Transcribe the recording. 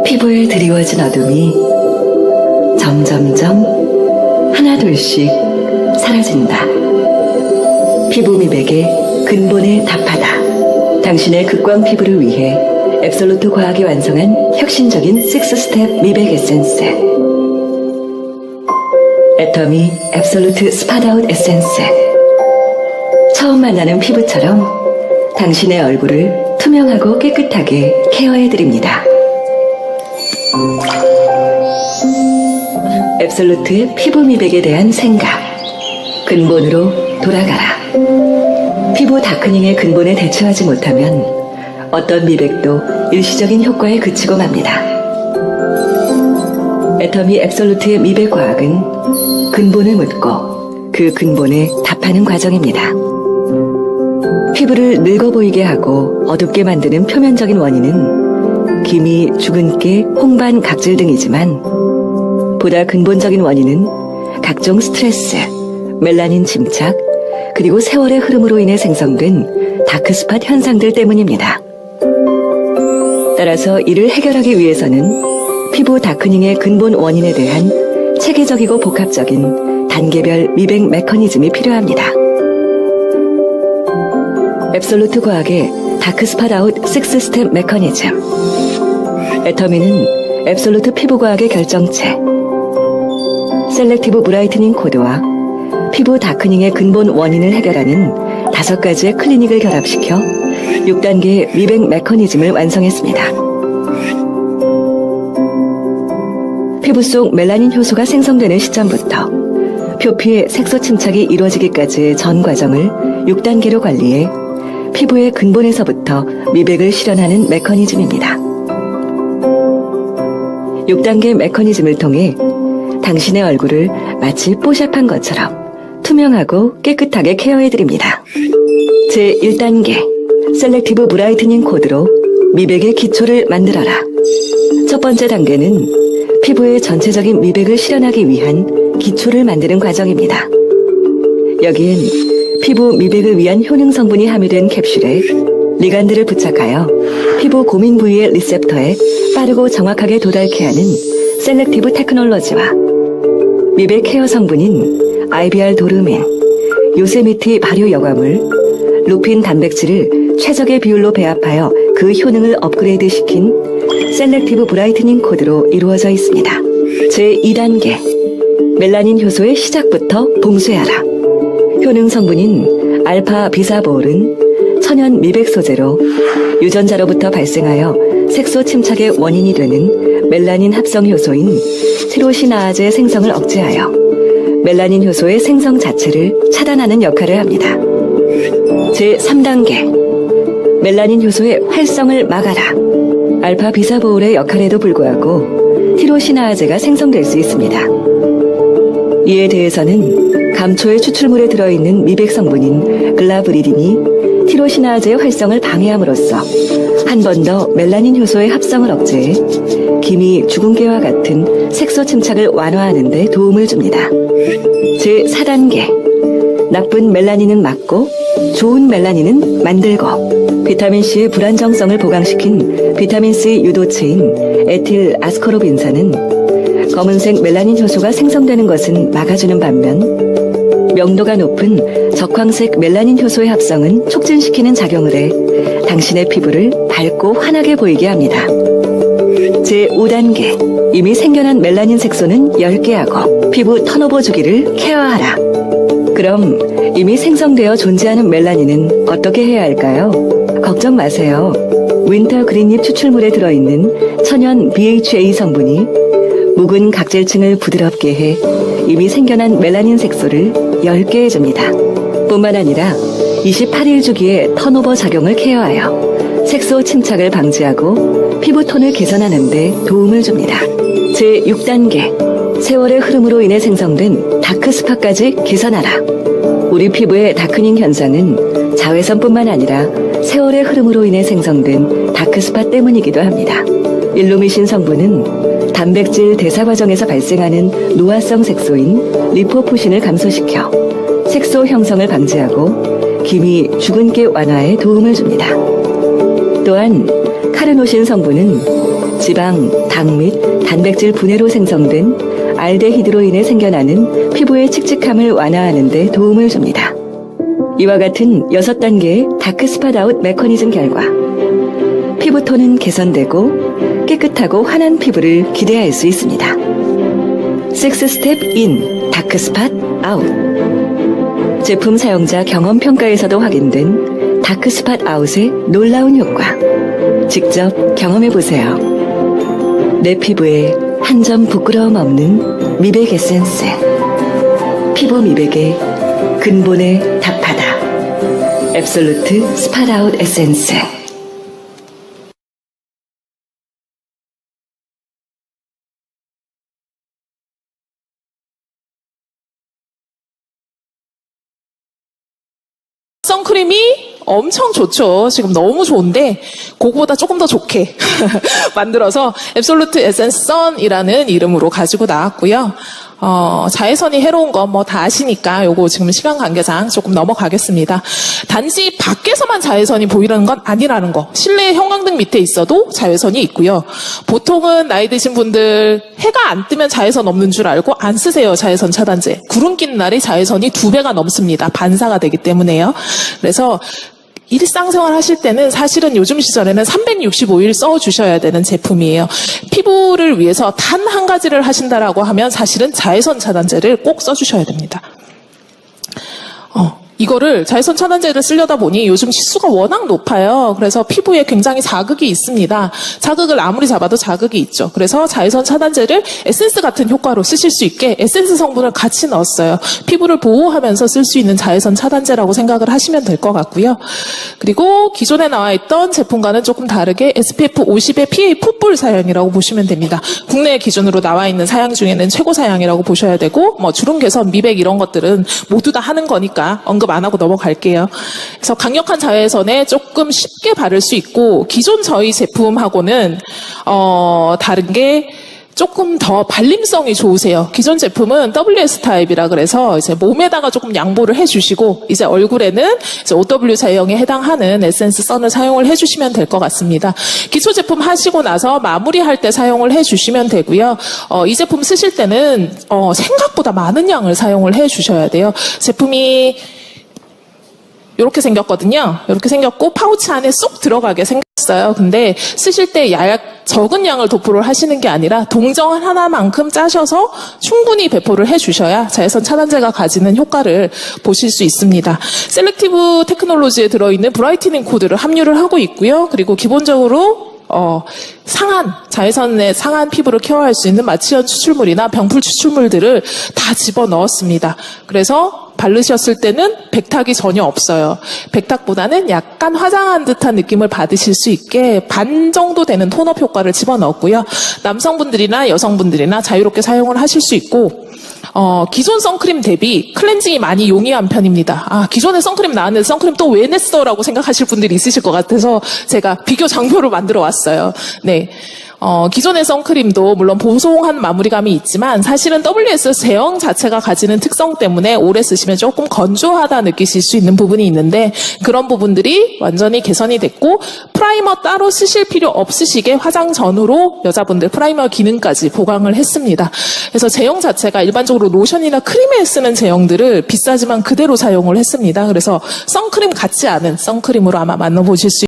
피부에 드리워진 어둠이 점점점 하나둘씩 사라진다. 피부 미백의 근본에 답하다. 당신의 극광 피부를 위해 앱솔루트 과학이 완성한 혁신적인 6스텝 미백 에센스. 애터미 앱솔루트 스팟아웃 에센스. 처음 만나는 피부처럼 당신의 얼굴을 투명하고 깨끗하게 케어해드립니다. 앱솔루트의 피부 미백에 대한 생각. 근본으로 돌아가라. 피부 다크닝의 근본에 대처하지 못하면 어떤 미백도 일시적인 효과에 그치고 맙니다. 애터미 앱솔루트의 미백 과학은 근본을 묻고 그 근본에 답하는 과정입니다. 피부를 늙어 보이게 하고 어둡게 만드는 표면적인 원인은 기미, 주근깨, 홍반, 각질 등이지만 보다 근본적인 원인은 각종 스트레스, 멜라닌 침착, 그리고 세월의 흐름으로 인해 생성된 다크스팟 현상들 때문입니다. 따라서 이를 해결하기 위해서는 피부 다크닝의 근본 원인에 대한 체계적이고 복합적인 단계별 미백 메커니즘이 필요합니다. 앱솔루트 과학의 다크스팟 아웃 6스텝 메커니즘. 애터미는 앱솔루트 피부과학의 결정체, 셀렉티브 브라이트닝 코드와 피부 다크닝의 근본 원인을 해결하는 5가지의 클리닉을 결합시켜 6단계의 미백 메커니즘을 완성했습니다. 피부 속 멜라닌 효소가 생성되는 시점부터 표피의 색소 침착이 이루어지기까지의 전 과정을 6단계로 관리해 피부의 근본에서부터 미백을 실현하는 메커니즘입니다. 6단계 메커니즘을 통해 당신의 얼굴을 마치 뽀샵한 것처럼 투명하고 깨끗하게 케어해드립니다. 제1단계 셀렉티브 브라이트닝 코드로 미백의 기초를 만들어라. 첫 번째 단계는 피부의 전체적인 미백을 실현하기 위한 기초를 만드는 과정입니다. 여기엔 피부 미백을 위한 효능 성분이 함유된 캡슐에 리간드를 부착하여 피부 고민 부위의 리셉터에 빠르고 정확하게 도달케 하는 셀렉티브 테크놀로지와 미백 케어 성분인 IBR 도르민, 요세미티 발효 여과물, 루핀 단백질을 최적의 비율로 배합하여 그 효능을 업그레이드 시킨 셀렉티브 브라이트닝 코드로 이루어져 있습니다. 제2단계 멜라닌 효소의 시작부터 봉쇄하라. 효능 성분인 알파 비사보올은 천연 미백 소재로 유전자로부터 발생하여 색소 침착의 원인이 되는 멜라닌 합성 효소인 티로시나아제 생성을 억제하여 멜라닌 효소의 생성 자체를 차단하는 역할을 합니다. 제3단계 멜라닌 효소의 활성을 막아라. 알파 비사보올의 역할에도 불구하고 티로시나아제가 생성될 수 있습니다. 이에 대해서는 감초의 추출물에 들어있는 미백 성분인 글라브리딘이 티로시나아제의 활성을 방해함으로써 한 번 더 멜라닌 효소의 합성을 억제해 기미, 주근깨와 같은 색소 침착을 완화하는 데 도움을 줍니다. 제4단계 나쁜 멜라닌은 막고 좋은 멜라닌은 만들고 비타민C의 불안정성을 보강시킨 비타민C 유도체인 에틸 아스코르빈산은 검은색 멜라닌 효소가 생성되는 것은 막아주는 반면 명도가 높은 적황색 멜라닌 효소의 합성은 촉진시키는 작용을 해 당신의 피부를 밝고 환하게 보이게 합니다. 제5단계 이미 생겨난 멜라닌 색소는 10개하고 피부 턴오버 주기를 케어하라. 그럼 이미 생성되어 존재하는 멜라닌은 어떻게 해야 할까요? 걱정 마세요. 윈터 그린잎 추출물에 들어있는 천연 BHA 성분이 묵은 각질층을 부드럽게 해 이미 생겨난 멜라닌 색소를 10개 해줍니다. 뿐만 아니라 28일 주기의 턴오버 작용을 케어하여 색소 침착을 방지하고 피부톤을 개선하는 데 도움을 줍니다. 제6단계 세월의 흐름으로 인해 생성된 다크스팟까지 개선하라. 우리 피부의 다크닝 현상은 자외선뿐만 아니라 세월의 흐름으로 인해 생성된 다크스팟 때문이기도 합니다. 일루미신 성분은 단백질 대사 과정에서 발생하는 노화성 색소인 리포푸신을 감소시켜 색소 형성을 방지하고 기미, 주근깨 완화에 도움을 줍니다. 또한 카르노신 성분은 지방, 당 및 단백질 분해로 생성된 알데히드로 인해 생겨나는 피부의 칙칙함을 완화하는 데 도움을 줍니다. 이와 같은 6단계의 다크스팟 아웃 메커니즘 결과 피부톤은 개선되고 깨끗하고 환한 피부를 기대할 수 있습니다. 6스텝 인 다크스팟 아웃. 제품 사용자 경험 평가에서도 확인된 다크스팟 아웃의 놀라운 효과. 직접 경험해보세요. 내 피부에 한 점 부끄러움 없는 미백 에센스. 피부 미백의 근본에 답하다. 앱솔루트 스팟 아웃 에센스. 선크림이 엄청 좋죠. 지금 너무 좋은데 그거보다 조금 더 좋게 만들어서 앱솔루트 에센스 선이라는 이름으로 가지고 나왔고요. 자외선이 해로운 건 뭐 다 아시니까 요거 지금 시간 관계상 조금 넘어가겠습니다. 단지 밖에서만 자외선이 보이는 건 아니라는 거. 실내 형광등 밑에 있어도 자외선이 있고요. 보통은 나이 드신 분들 해가 안 뜨면 자외선 없는 줄 알고 안 쓰세요. 자외선 차단제. 구름 낀 날이 자외선이 2배가 넘습니다. 반사가 되기 때문에요. 그래서 일상생활 하실 때는 사실은 요즘 시절에는 365일 써주셔야 되는 제품이에요. 피부를 위해서 단 한 가지를 하신다라고 하면 사실은 자외선 차단제를 꼭 써주셔야 됩니다. 이거를 자외선 차단제를 쓰려다 보니 요즘 치수가 워낙 높아요. 그래서 피부에 굉장히 자극이 있습니다. 자극을 아무리 잡아도 자극이 있죠. 그래서 자외선 차단제를 에센스 같은 효과로 쓰실 수 있게 에센스 성분을 같이 넣었어요. 피부를 보호하면서 쓸 수 있는 자외선 차단제라고 생각을 하시면 될 것 같고요. 그리고 기존에 나와 있던 제품과는 조금 다르게 SPF 50의 PA 풋볼 사양이라고 보시면 됩니다. 국내 기준으로 나와 있는 사양 중에는 최고 사양이라고 보셔야 되고 뭐 주름 개선, 미백 이런 것들은 모두 다 하는 거니까 언급 안 하고 넘어갈게요. 그래서 강력한 자외선에 조금 쉽게 바를 수 있고 기존 저희 제품하고는 다른 게 조금 더 발림성이 좋으세요. 기존 제품은 WS 타입이라 그래서 이제 몸에다가 조금 양보를 해주시고 이제 얼굴에는 이제 OW 제형에 해당하는 에센스 선을 사용을 해주시면 될 것 같습니다. 기초 제품 하시고 나서 마무리할 때 사용을 해주시면 되고요. 이 제품 쓰실 때는 생각보다 많은 양을 사용을 해주셔야 돼요. 제품이 이렇게 생겼거든요. 이렇게 생겼고 파우치 안에 쏙 들어가게 생겼어요. 근데 쓰실 때 적은 양을 도포를 하시는 게 아니라 동전 하나만큼 짜셔서 충분히 배포를 해주셔야 자외선 차단제가 가지는 효과를 보실 수 있습니다. 셀렉티브 테크놀로지에 들어있는 브라이트닝 코드를 함유를 하고 있고요. 그리고 기본적으로 자외선에 상한 피부를 케어할 수 있는 마취연 추출물이나 병풀 추출물들을 다 집어넣었습니다. 그래서 바르셨을 때는 백탁이 전혀 없어요. 백탁보다는 약간 화장한 듯한 느낌을 받으실 수 있게 반 정도 되는 톤업 효과를 집어넣었고요. 남성분들이나 여성분들이나 자유롭게 사용을 하실 수 있고 기존 선크림 대비 클렌징이 많이 용이한 편입니다. 기존에 선크림 나왔는데 선크림 또 왜 냈어? 라고 생각하실 분들이 있으실 것 같아서 제가 비교 장표를 만들어 왔어요. 네. 기존의 선크림도 물론 보송한 마무리감이 있지만 사실은 WS 제형 자체가 가지는 특성 때문에 오래 쓰시면 조금 건조하다 느끼실 수 있는 부분이 있는데 그런 부분들이 완전히 개선이 됐고 프라이머 따로 쓰실 필요 없으시게 화장 전후로 여자분들 프라이머 기능까지 보강을 했습니다. 그래서 제형 자체가 일반적으로 로션이나 크림에 쓰는 제형들을 비싸지만 그대로 사용을 했습니다. 그래서 선크림 같지 않은 선크림으로 아마 만나보실 수